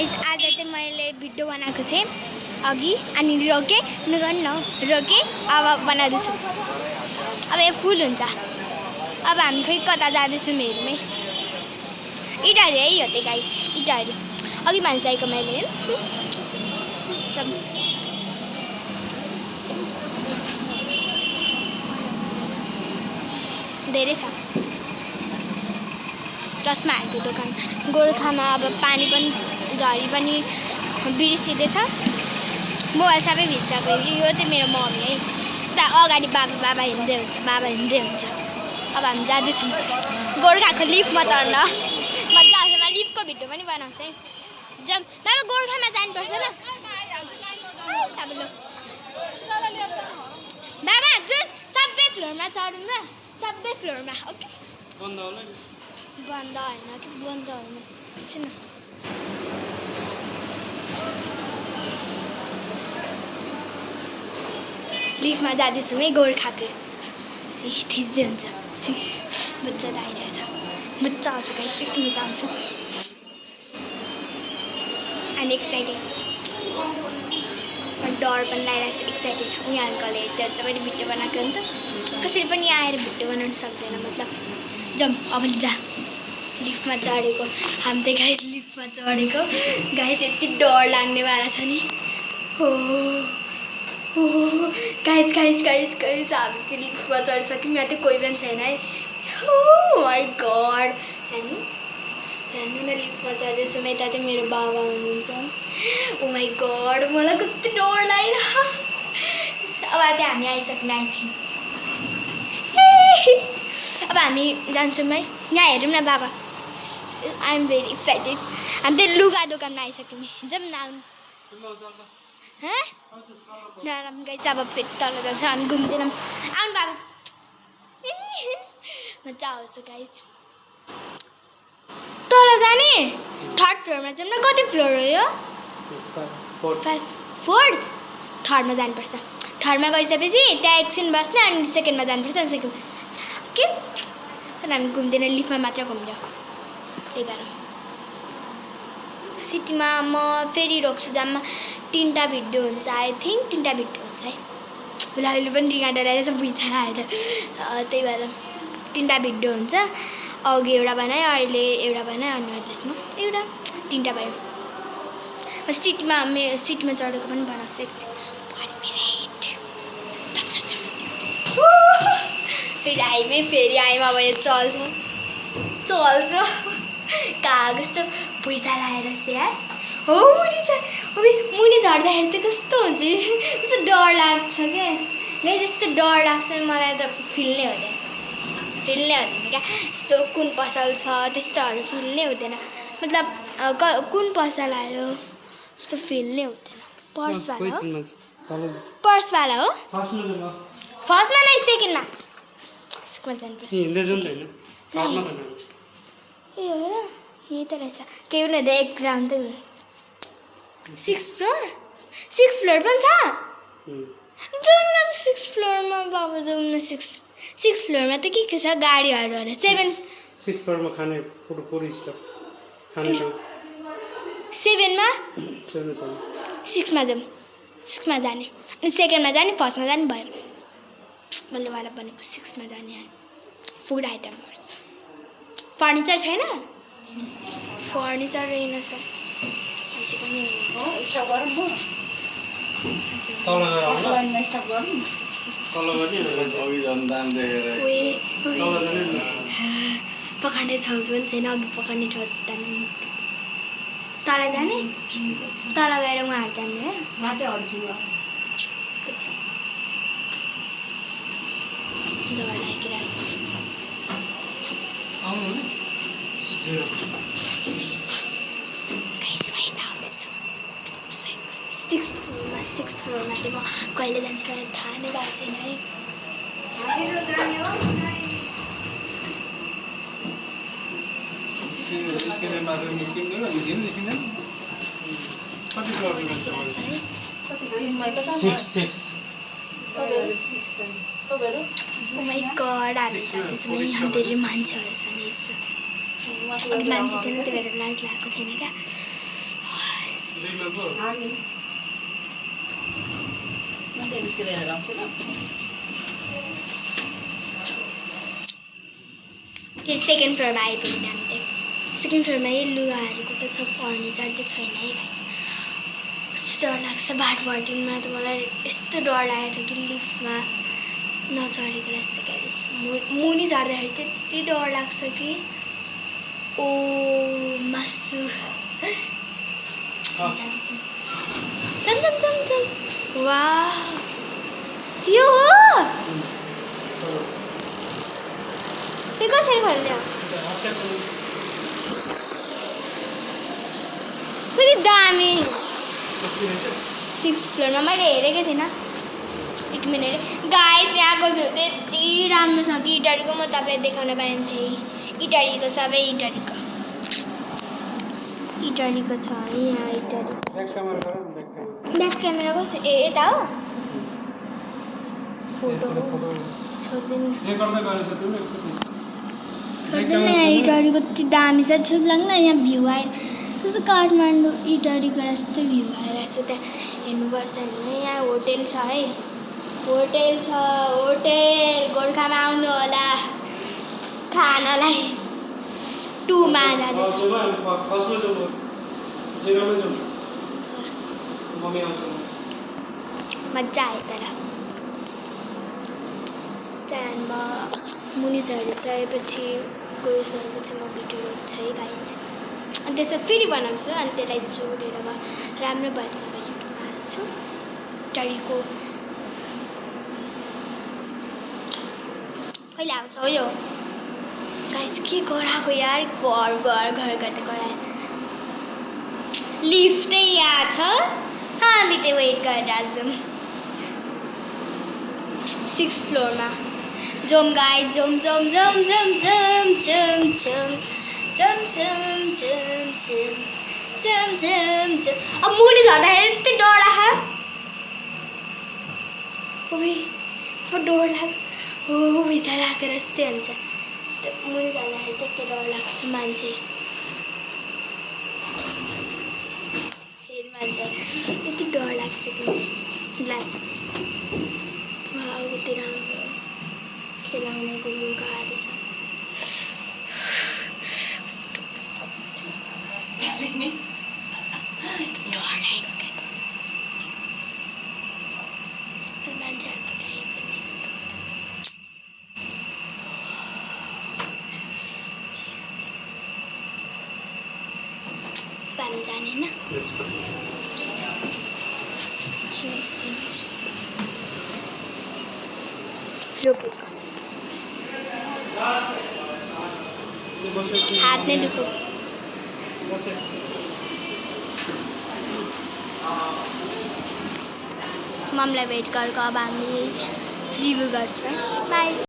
Guys आज चाहिँ मैले भिडियो बनाएको थिएँ अघि अनि रोके रोके अब बनाउँदैछु। अब यो फुल हुन्छ। अब हामी खै कता जाँदैछौँ हेरौँ। इटारी है यो चाहिँ गाइस इटारी अघि भनिसकेको मैले धेरै छ चस्माहरूको दोकान गोर्खामा। अब पानी पनि झरी पनि बिर्सिँदैछ। मोबाइल सबै भित्र यो चाहिँ मेरो मम्मी है। उता अगाडि बाबा हिँड्दै हुन्छ। अब हामी जाँदैछौँ गोर्खाको लिफ्टमा चढ्न। मजा आउँछ। म लिफ्टको भिडियो पनि बनाउँछ है। जब बाबा गोर्खामा जानुपर्छ ल बाबा जुन सबै फ्लोरमा चढौँ ल सबै फ्लोरमा। ओके बन्द होइन कि बन्द होइन एकछिन लिफ्टमा जाँदैछौँ है गोर्खाको। थिच्दै हुन्छ मजा आइरहेछ। मजा आउँछ गाइस चाहिँ मजा आउँछ। I'm excited. डर पनि लागिरहेको छ एक्साइटेड। उनीहरूकोले हेर्दै हुन्छ मैले भिडियो बनाएको हो नि त। कसैले पनि आएर भिडियो बनाउनु सक्दैन मतलब। जाउँ अब जा लिफ्टमा चढेको हामी त गाइस लिफ्टमा चढेको गाइस यति डर लाग्नेवाला छ नि। हो गाइस हामी चाहिँ लिफ्टमा चढिसक्यौँ। यहाँ चाहिँ कोही पनि छैन है। हो माई गड हेर्नु न लिफ्टमा चढ्दैछु। यता चाहिँ मेरो बाबा हुनुहुन्छ। ओ माई गड मलाई कति डर लागिरहेको। अब चाहिँ हामी आइसक्यौँ आई थिङ्क। अब हामी जान्छौँ है। यहाँ हेरौँ न बाबा। I am very excited. हामी चाहिँ लुगा दोकानमा आइसक्यौँ। जाउँ न आउनु नराम्रो गाइस अब फेरि तल जान्छ हामी घुम्दैनौँ। आउनु बाबा मजा आउँछ गाइस। तल जाने 3rd फ्लोरमा जाउँ न। कति फ्लोर हो यो? 4th 3rdमा जानुपर्छ। 3rdमा गइसकेपछि त्यहाँ एकछिन बस्ने अनि 2ndमा जानुपर्छ। अनि 2nd के तर हामी घुम्दैन लिफ्टमा मात्र घुम्यो। त्यही भएर सिटीमा म फेरि रोक्छु जम्मा 3टा भिडियो हुन्छ आई थिङ्क। 3टा भिडियो हुन्छ है। अहिले पनि रिगाँडा रहेछ बुझ्दैन आएर। त्यही भएर 3टा भिडियो हुन्छ। अघि एउटा बनायो अहिले एउटा बनायो अनि त्यसमा एउटा 3टा भयो। सिटीमा चढेको पनि बनाउँछ एकछिन। 1 मिनट फेरि आइमा अब यो चल्छ कागज त पैसा लगाएर यार। हो मुनि झर्दाखेरि त कस्तो हुन्छ कस्तो डर लाग्छ क्या गाइस। यस्तो डर लाग्छ मलाई त फिल नै हुँदैन क्या। यस्तो कुन पसल छ त्यस्तोहरू फिल नै हुँदैन। मतलब कुन पसल आयो यस्तो फिल नै हुँदैन। पर्सवाला हो फर्स्टमा नै 2ndमा जानुपर्छ। ए हो र यही त रहेछ। केही पनि हुँदैन एक राउन्ड त 6th फ्लोर पनि छ। जाउँ न 6th फ्लोरमा बाबा जाउँ न 6th फ्लोरमा त के छ गाडीहरू अरे। 6th फ्लोरमा खाने पुरै स्टप खाने 7मा 6मा जाउँ 6मा जाने अनि 2ndमा जाने 1stमा जाने भयो। मैले वाला भनेको 6मा जाने फुड आइटमहरू छ। फर्निचर छैन फर्निचर रहेनछ मान्छे पनि स्टप गरौँ म स्टप गरौँ पकाउने ठाउँ पनि छैन। अघि पकाउने ठाउँ तल जाने तल गएर उहाँहरू जाने है मात्रै अड्कियो। डर लागिरहेको छ। 6th फ्लोरमा चाहिँ म कहिले जान्छु कहिले थाहा नै भएको छैन है। My God हामी जाँदैछौँ है। यहाँ धेरै मान्छेहरू छन्। अघि मान्छे थिएन त्यही भएर लाज लागेको थिएन क्या। हामी म त निस्किएर राख्छु ल कि सेकेन्ड फ्लोरमा आइपुग्यो हामी त्यही सेकेन्ड फ्लोरमा यही लुगाहरूको त छ फर्निचर त छैन है गाइस कस्तो डर लाग्छ बाटोमा त मलाई यस्तो डर लागेको थियो कि लिफ्टमा नचढेको जस्तो गाइस मुनि झर्दाखेरि चाहिँ यति डर लाग्छ कि ओ मासु चम चम चम चम वाह यो हो यो कसरी खोल्यो कति दामी 6th फ्लोरमा मैले हेरेको थिइनँ एक मिनट गाइस यहाँको भ्यू त यति राम्रो छ कि इटारीको म तपाईँलाई देखाउन पाएन थिएँ इटारीको सबै इटारीको छ है यहाँ इटारी ब्याक क्यामेरा कसरी ए यता हो फोटो छोड्दिनु छोड्दिनु यहाँ इटारीको यति दामी छ चुप लाग्न यहाँ भ्यू आयो कस्तो काठमाडौँ इटारीको यस्तो भ्यू आइरहेको छ त्यहाँ हेर्नुपर्छ भने यहाँ होटेल छ है होटेल गोर्खामा आउनु होला खानालाई 2मा जाँदैछ मजा आयो तर त्यहाँदेखि म मुनि झरिसकेपछि गइसकेपछि म भिडियो रोप्छु है गाइस अनि त्यसमा फेरि बनाउँछु अनि त्यसलाई जोडेर राम्रो भयो भने युट्युबमा हाल्छु इटारीको कहिले आउँछ हो यो गाइस के गराएको यार घर गर्दै गराएर लिफ्टै यहाँ छ हामी त्यो वेट गरेर जाउँ 6th फ्लोरमा जाउँ गाइस जाउँ अब मुनि झर्दाखेरि यति डर लाग्यो अब डर लाग्यो हो भित्र राखेर यस्तै हुन्छ यस्तो मुनि झर्दाखेरि त्यति डर लाग्छ मान्छे फेरि मान्छे यति डर लाग्छ कि कति राम्रो खेलाउनेको लुगाहरू छ मान्छेहरूको टाइम पनि पानी जाने होइन हात नै दुखो ममलाई वेट गरेको अब हामी रिभ्यू गर्छौँ बाई